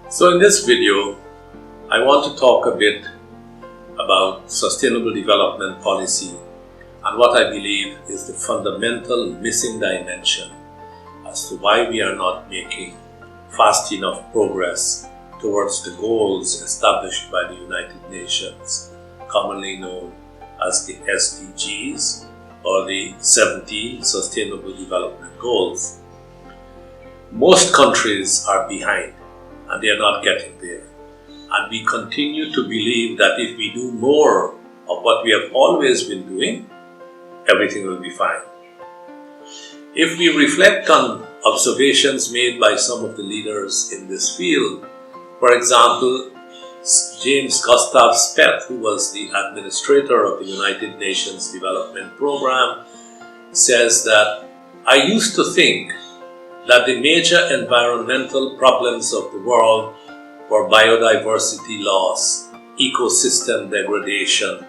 So in this video, I want to talk a bit about sustainable development policy and what I believe is the fundamental missing dimension as to why we are not making fast enough progress towards the goals established by the United Nations, commonly known as the SDGs or the 17 Sustainable Development Goals. Most countries are behind and they are not getting there. And we continue to believe that if we do more of what we have always been doing, everything will be fine. If we reflect on observations made by some of the leaders in this field, for example, James Gustav Speth, who was the administrator of the United Nations Development Program, says that I used to think that the major environmental problems of the world were biodiversity loss, ecosystem degradation,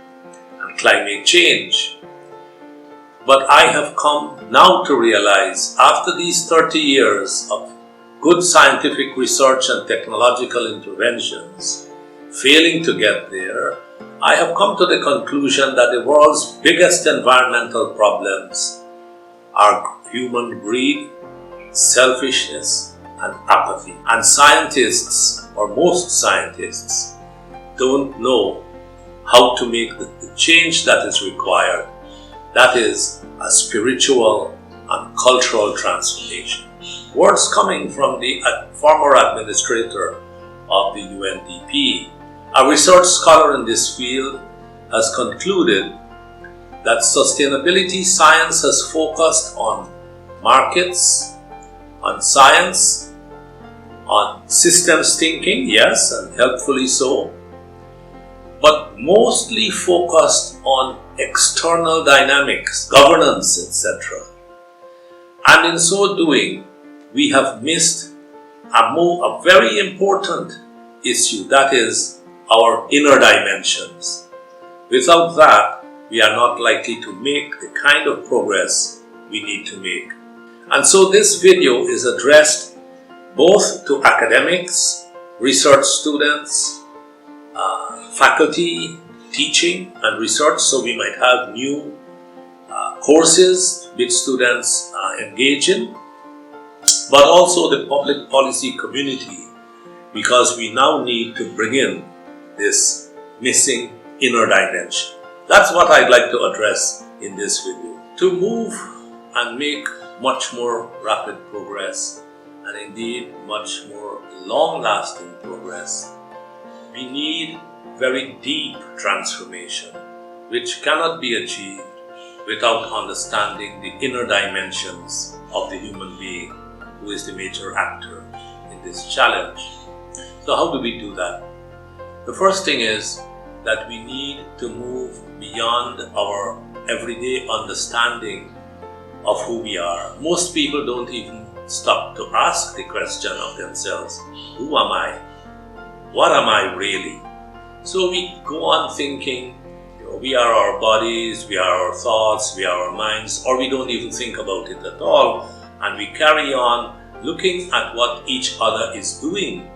and climate change. But I have come now to realize, after these 30 years of good scientific research and technological interventions, failing to get there, I have come to the conclusion that the world's biggest environmental problems are human greed, selfishness, and apathy. And scientists, or most scientists, don't know how to make the change that is required. That is a spiritual and cultural transformation. Words coming from the former administrator of the UNDP. A research scholar in this field has concluded that sustainability science has focused on markets, on science, on systems thinking, yes, and helpfully so, but mostly focused on external dynamics, governance, etc. And in so doing, we have missed a very important issue, that is our inner dimensions. Without that, we are not likely to make the kind of progress we need to make. And so this video is addressed both to academics, research students, faculty, teaching and research, so we might have new courses which students engage in, but also the public policy community, because we now need to bring in this missing inner dimension. That's what I'd like to address in this video. To move and make much more rapid progress, and indeed much more long-lasting progress, we need very deep transformation, which cannot be achieved without understanding the inner dimensions of the human being, who is the major actor in this challenge. So how do we do that? The first thing is that we need to move beyond our everyday understanding of who we are. Most people don't even stop to ask the question of themselves, who am I? What am I really? So we go on thinking, we are our bodies, we are our thoughts, we are our minds, or we don't even think about it at all, and we carry on looking at what each other is doing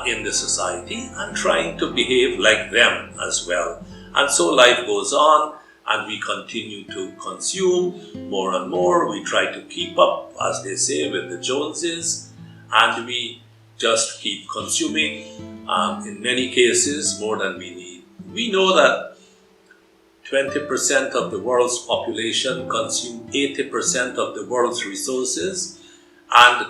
in the society and trying to behave like them as well. And so life goes on, and we continue to consume more and more. We try to keep up, as they say, with the Joneses, and we just keep consuming, in many cases, more than we need. We know that 20% of the world's population consume 80% of the world's resources and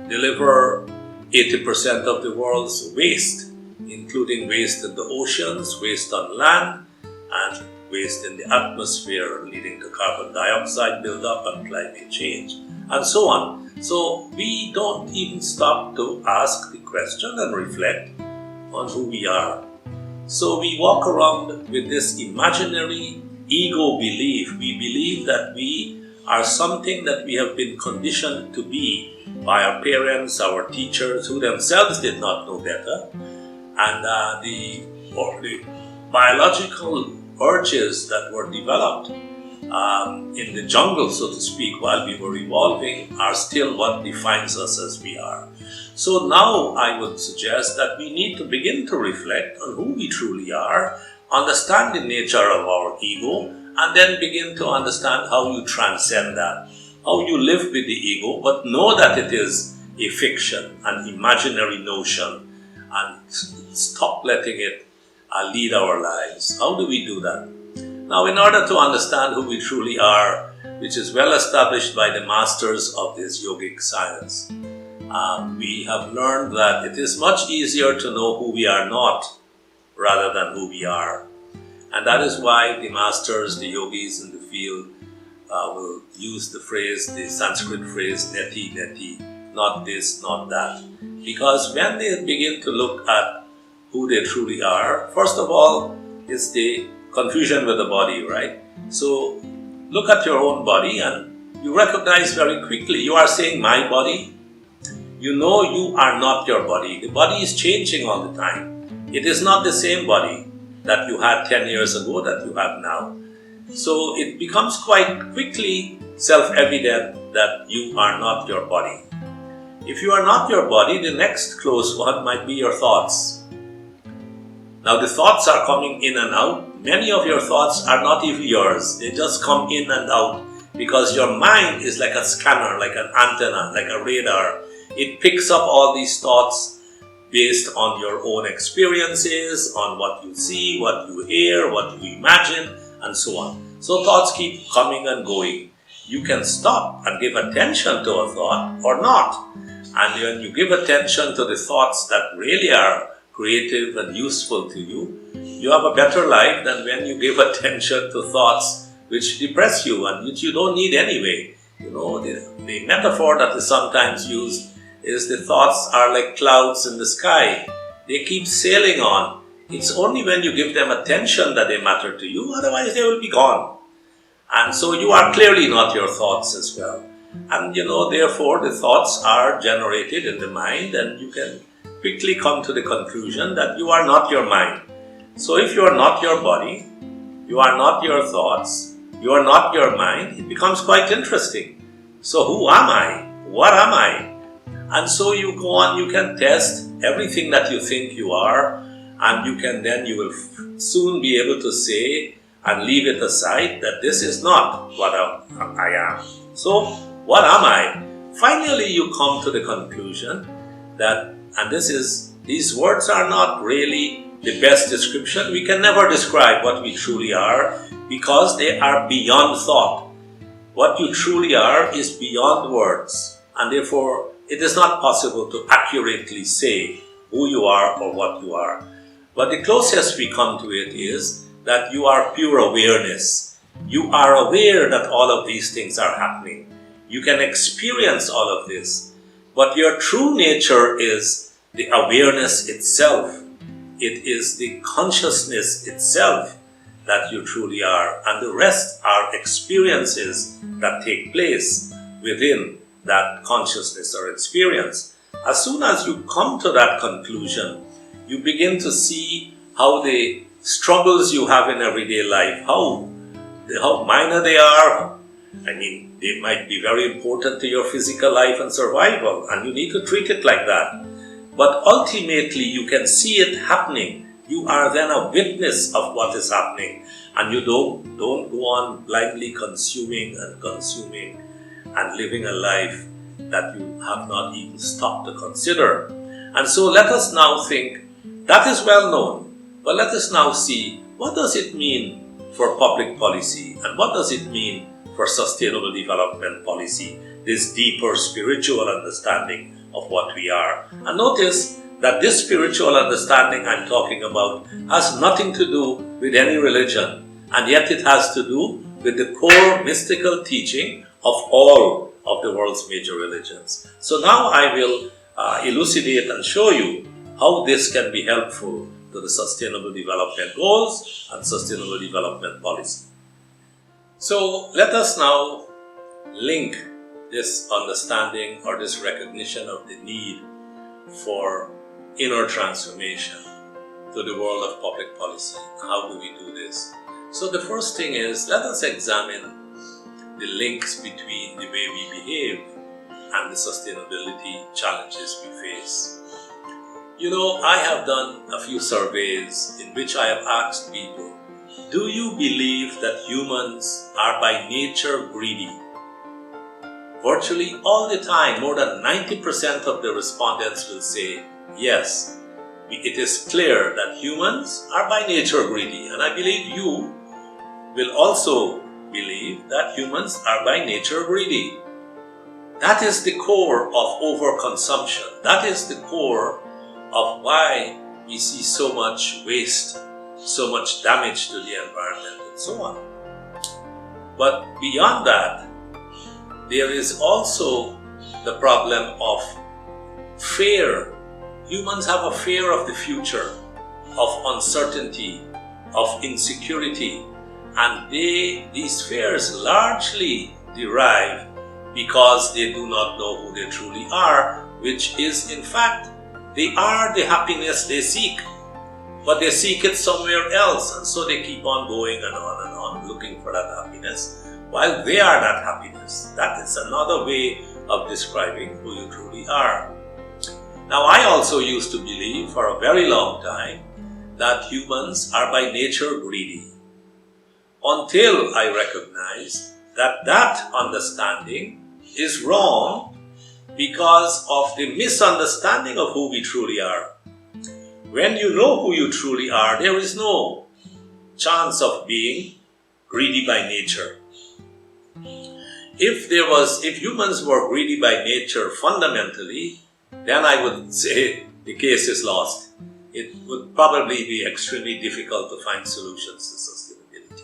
deliver 80% of the world's waste, including waste in the oceans, waste on land, and waste in the atmosphere, leading to carbon dioxide buildup and climate change, and so on. So we don't even stop to ask the question and reflect on who we are. So we walk around with this imaginary ego belief. We believe that we are something that we have been conditioned to be by our parents, our teachers, who themselves did not know better, and the biological urges that were developed in the jungle, so to speak, while we were evolving, are still what defines us as we are. So now I would suggest that we need to begin to reflect on who we truly are, understand the nature of our ego, and then begin to understand how you transcend that, how you live with the ego, but know that it is a fiction, an imaginary notion, and stop letting it lead our lives. How do we do that? Now, in order to understand who we truly are, which is well established by the masters of this yogic science, we have learned that it is much easier to know who we are not rather than who we are. And that is why the masters, the yogis in the field, will use the phrase, the Sanskrit phrase, neti, neti, not this, not that. Because when they begin to look at who they truly are, first of all, it's the confusion with the body, right? So look at your own body and you recognize very quickly, you are saying my body. You know you are not your body. The body is changing all the time. It is not the same body that you had 10 years ago that you have now. So it becomes quite quickly self-evident that you are not your body. If you are not your body, the next close one might be your thoughts. Now the thoughts are coming in and out. Many of your thoughts are not even yours. They just come in and out because your mind is like a scanner, like an antenna, like a radar. It picks up all these thoughts based on your own experiences, on what you see, what you hear, what you imagine, and so on. So thoughts keep coming and going. You can stop and give attention to a thought or not. And when you give attention to the thoughts that really are creative and useful to you, you have a better life than when you give attention to thoughts which depress you and which you don't need anyway. You know, the metaphor that is sometimes used is the thoughts are like clouds in the sky. They keep sailing on. It's only when you give them attention that they matter to you, otherwise they will be gone. And so you are clearly not your thoughts as well. And therefore the thoughts are generated in the mind and you can quickly come to the conclusion that you are not your mind. So if you are not your body, you are not your thoughts, you are not your mind, it becomes quite interesting. So who am I? What am I? And so you go on, you can test everything that you think you are, and you will soon be able to say and leave it aside that this is not what I am. So what am I? Finally you come to the conclusion that, and these words are not really the best description. We can never describe what we truly are because they are beyond thought. What you truly are is beyond words, and therefore it is not possible to accurately say who you are or what you are. But the closest we come to it is that you are pure awareness. You are aware that all of these things are happening. You can experience all of this. But your true nature is the awareness itself. It is the consciousness itself that you truly are. And the rest are experiences that take place within that consciousness or experience. As soon as you come to that conclusion, you begin to see how the struggles you have in everyday life, how minor they are. I mean, they might be very important to your physical life and survival, and you need to treat it like that. But ultimately, you can see it happening. You are then a witness of what is happening, and you don't go on blindly consuming and living a life that you have not even stopped to consider. And so let us now think, that is well known, but let us now see, what does it mean for public policy, and what does it mean for sustainable development policy, this deeper spiritual understanding of what we are. And notice that this spiritual understanding I'm talking about has nothing to do with any religion, and yet it has to do with the core mystical teaching of all of the world's major religions. So now I will elucidate and show you how this can be helpful to the Sustainable Development Goals and Sustainable Development Policy. So let us now link this understanding or this recognition of the need for inner transformation to the world of public policy. How do we do this? So the first thing is, let us examine the links between the way we behave and the sustainability challenges we face. You know, I have done a few surveys in which I have asked people, do you believe that humans are by nature greedy? Virtually all the time, more than 90% of the respondents will say, yes, it is clear that humans are by nature greedy. And I believe you will also believe that humans are by nature greedy. That is the core of overconsumption. That is the core of why we see so much waste, so much damage to the environment, and so on. But beyond that, there is also the problem of fear. Humans have a fear of the future, of uncertainty, of insecurity, and these fears largely derive because they do not know who they truly are, which is in fact, they are the happiness they seek, but they seek it somewhere else, and so they keep on going and on looking for that happiness, while they are that happiness. That is another way of describing who you truly are. Now, I also used to believe for a very long time that humans are by nature greedy, until I recognized that that understanding is wrong because of the misunderstanding of who we truly are. When you know who you truly are, there is no chance of being greedy by nature. If humans were greedy by nature fundamentally, then I would say the case is lost. It would probably be extremely difficult to find solutions to sustainability.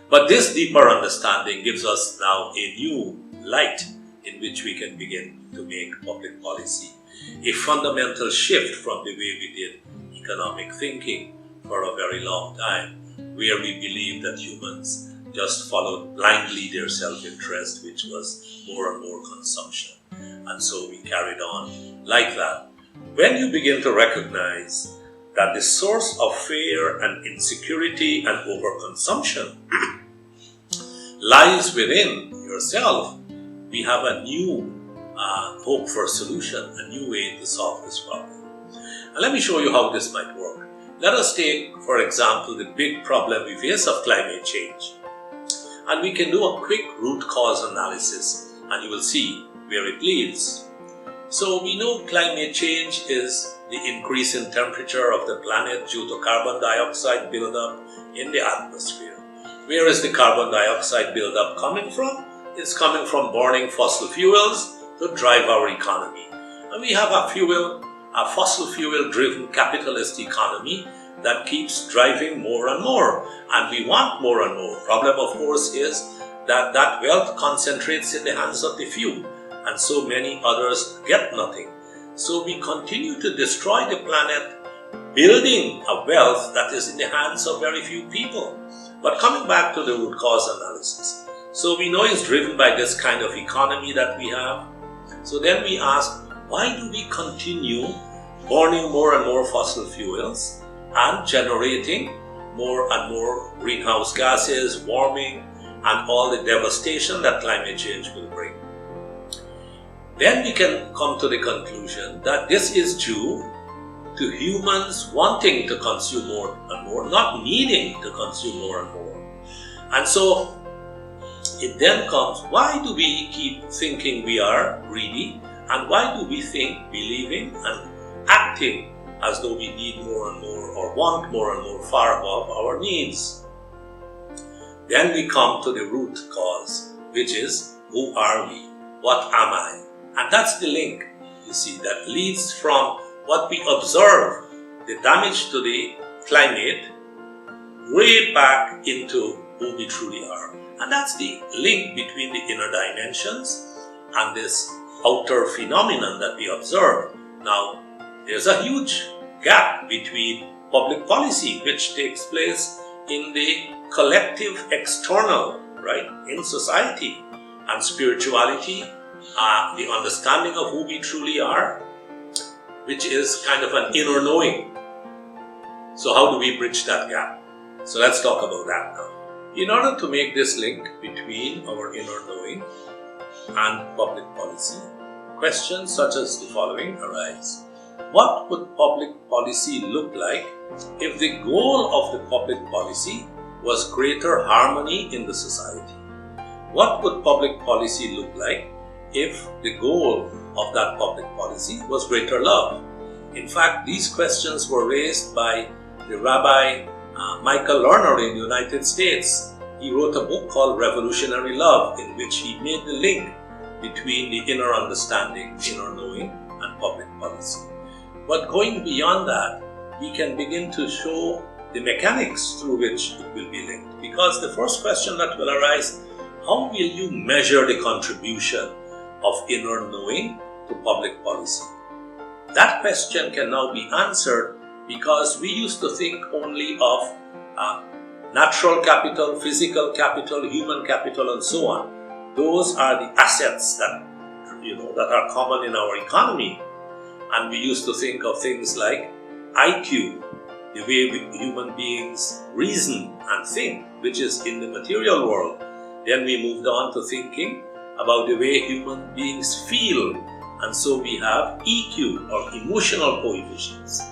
But this deeper understanding gives us now a new light in which we can begin to make public policy. A fundamental shift from the way we did economic thinking for a very long time, where we believed that humans just followed blindly their self-interest, which was more and more consumption. And so we carried on like that. When you begin to recognize that the source of fear and insecurity and overconsumption lies within yourself, we have a new hope for a solution, a new way to solve this problem. And let me show you how this might work. Let us take, for example, the big problem we face of climate change. And we can do a quick root cause analysis, and you will see where it leads. So we know climate change is the increase in temperature of the planet due to carbon dioxide buildup in the atmosphere. Where is the carbon dioxide buildup coming from? It's coming from burning fossil fuels to drive our economy. And we have a fossil fuel driven capitalist economy that keeps driving more and more. And we want more and more. Problem, of course, is that that wealth concentrates in the hands of the few, and so many others get nothing. So we continue to destroy the planet, building a wealth that is in the hands of very few people. But coming back to the root cause analysis. So we know it's driven by this kind of economy that we have. So then we ask, why do we continue burning more and more fossil fuels and generating more and more greenhouse gases, warming, and all the devastation that climate change will bring? Then we can come to the conclusion that this is due to humans wanting to consume more and more, not needing to consume more and more. And so it then comes, why do we keep thinking we are greedy? And why do we think, believing, and acting as though we need more and more or want more and more far above our needs? Then we come to the root cause, which is, who are we? What am I? And that's the link, you see, that leads from what we observe, the damage to the climate, way back into who we truly are. And that's the link between the inner dimensions and this outer phenomenon that we observe. Now, there's a huge gap between public policy, which takes place in the collective external, right, in society, and spirituality, the understanding of who we truly are, which is kind of an inner knowing. So how do we bridge that gap? So let's talk about that now. In order to make this link between our inner knowing and public policy, questions such as the following arise. What would public policy look like if the goal of the public policy was greater harmony in the society? What would public policy look like if the goal of that public policy was greater love? In fact, these questions were raised by the Rabbi Michael Lerner in the United States. He wrote a book called Revolutionary Love, in which he made the link between the inner understanding, inner knowing, and public policy. But going beyond that, we can begin to show the mechanics through which it will be linked. Because the first question that will arise, how will you measure the contribution of inner knowing to public policy? That question can now be answered because we used to think only of natural capital, physical capital, human capital, and so on. Those are the assets that are common in our economy. And we used to think of things like IQ, the way human beings reason and think, which is in the material world. Then we moved on to thinking about the way human beings feel, and so we have EQ, or emotional coefficients.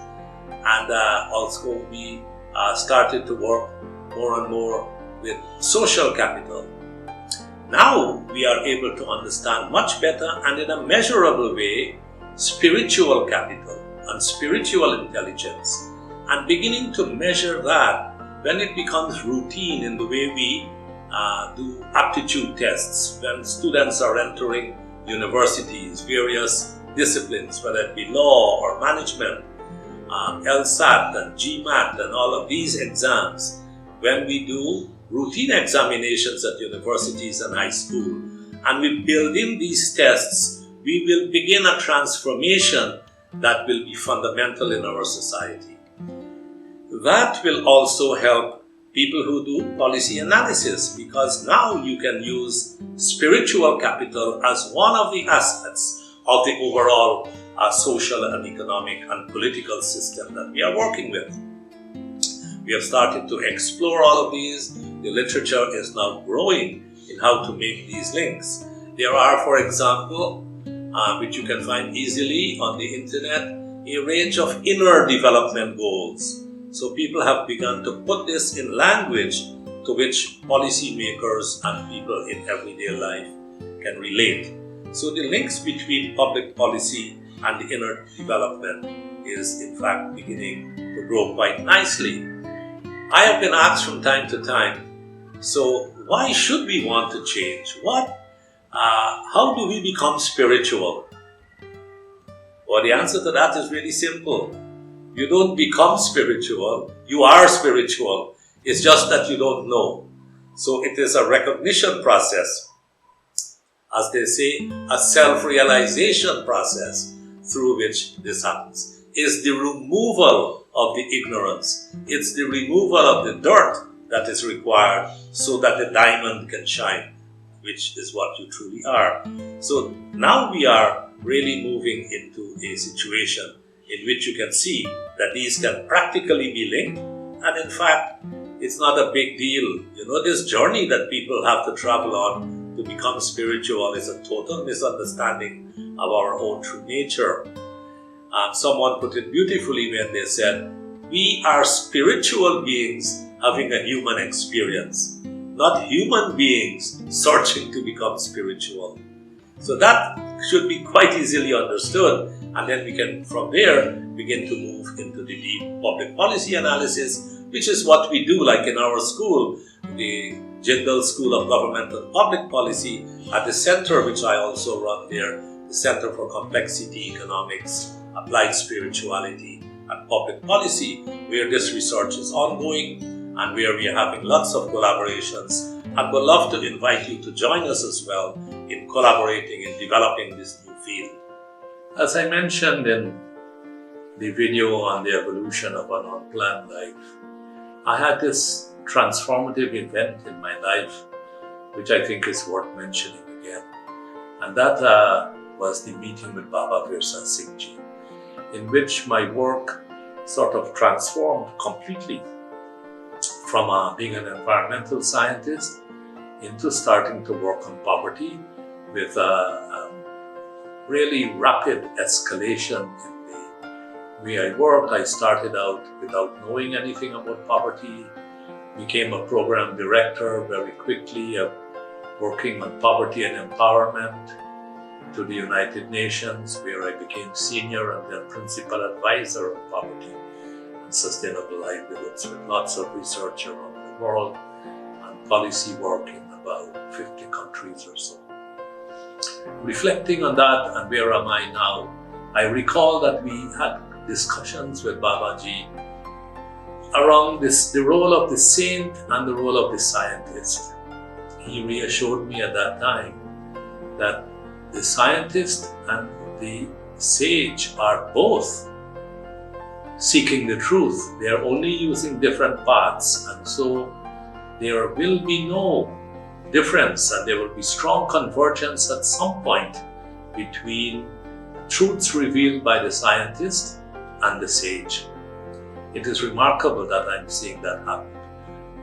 And also we started to work more and more with social capital. Now we are able to understand much better and in a measurable way spiritual capital and spiritual intelligence, and beginning to measure that when it becomes routine in the way we do aptitude tests, when students are entering universities, various disciplines, whether it be law or management, LSAT and GMAT and all of these exams. When we do routine examinations at universities and high school, and we build in these tests, we will begin a transformation that will be fundamental in our society. That will also help people who do policy analysis, because now you can use spiritual capital as one of the aspects of the overall social and economic and political system that we are working with. We have started to explore all of these. The literature is now growing in how to make these links. There are, for example, which you can find easily on the internet, a range of inner development goals. So people have begun to put this in language to which policymakers and people in everyday life can relate. So the links between public policy and the inner development is in fact beginning to grow quite nicely. I have been asked from time to time, so why should we want to change? How do we become spiritual? Well, the answer to that is really simple. You don't become spiritual, you are spiritual. It's just that you don't know. So it is a recognition process, as they say, a self-realization process through which this happens. It's the removal of the ignorance. It's the removal of the dirt that is required so that the diamond can shine, which is what you truly are. So now we are really moving into a situation in which you can see that these can practically be linked. And in fact, it's not a big deal. This journey that people have to travel on to become spiritual is a total misunderstanding of our own true nature. Someone put it beautifully when they said, we are spiritual beings having a human experience, not human beings searching to become spiritual. So that should be quite easily understood, and then we can from there begin to move into the deep public policy analysis, which is what we do, like in our school, the Jindal School of Government and Public Policy, at the center which I also run there, the Center for Complexity Economics, Applied Spirituality and Public Policy, where this research is ongoing and where we are having lots of collaborations, and would love to invite you to join us as well in collaborating in developing this new field. As I mentioned in the video on the evolution of an unplanned life, I had this transformative event in my life which I think is worth mentioning again, and that was the meeting with Baba Virsa Singh Ji, in which my work sort of transformed completely from being an environmental scientist into starting to work on poverty with really rapid escalation in the way I worked. I started out without knowing anything about poverty, became a program director very quickly, working on poverty and empowerment to the United Nations, where I became senior and then principal advisor on poverty and sustainable livelihoods, with lots of research around the world and policy work in about 50 countries or so. Reflecting on that and where am I now, I recall that we had discussions with Babaji around the role of the saint and the role of the scientist. He reassured me at that time that the scientist and the sage are both seeking the truth. They are only using different paths, and so there will be no difference and there will be strong convergence at some point between truths revealed by the scientist and the sage. It is remarkable that I'm seeing that happen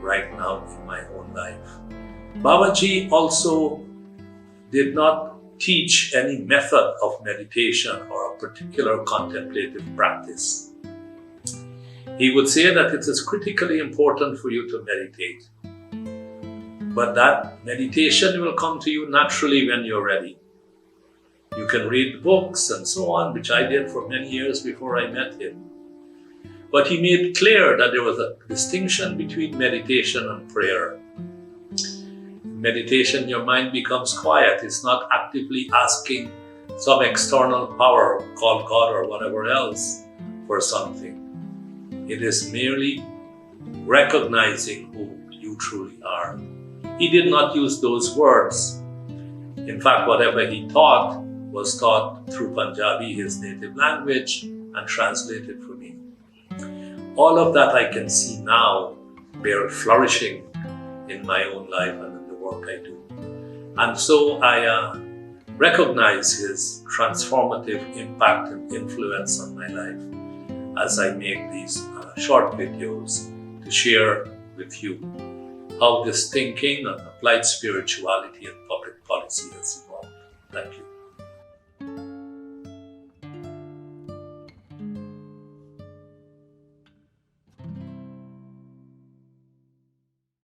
right now in my own life. Babaji also did not teach any method of meditation or a particular contemplative practice. He would say that it is critically important for you to meditate, but that meditation will come to you naturally when you're ready. You can read books and so on, which I did for many years before I met him. But he made clear that there was a distinction between meditation and prayer. In meditation, your mind becomes quiet. It's not actively asking some external power called God or whatever else for something. It is merely recognizing who you truly are. He did not use those words. In fact, whatever he taught was taught through Punjabi, his native language, and translated for me. All of that I can see now bear flourishing in my own life and in the work I do. And so I recognize his transformative impact and influence on my life as I make these short videos to share with you how this thinking on applied spirituality and public policy has evolved. Thank you.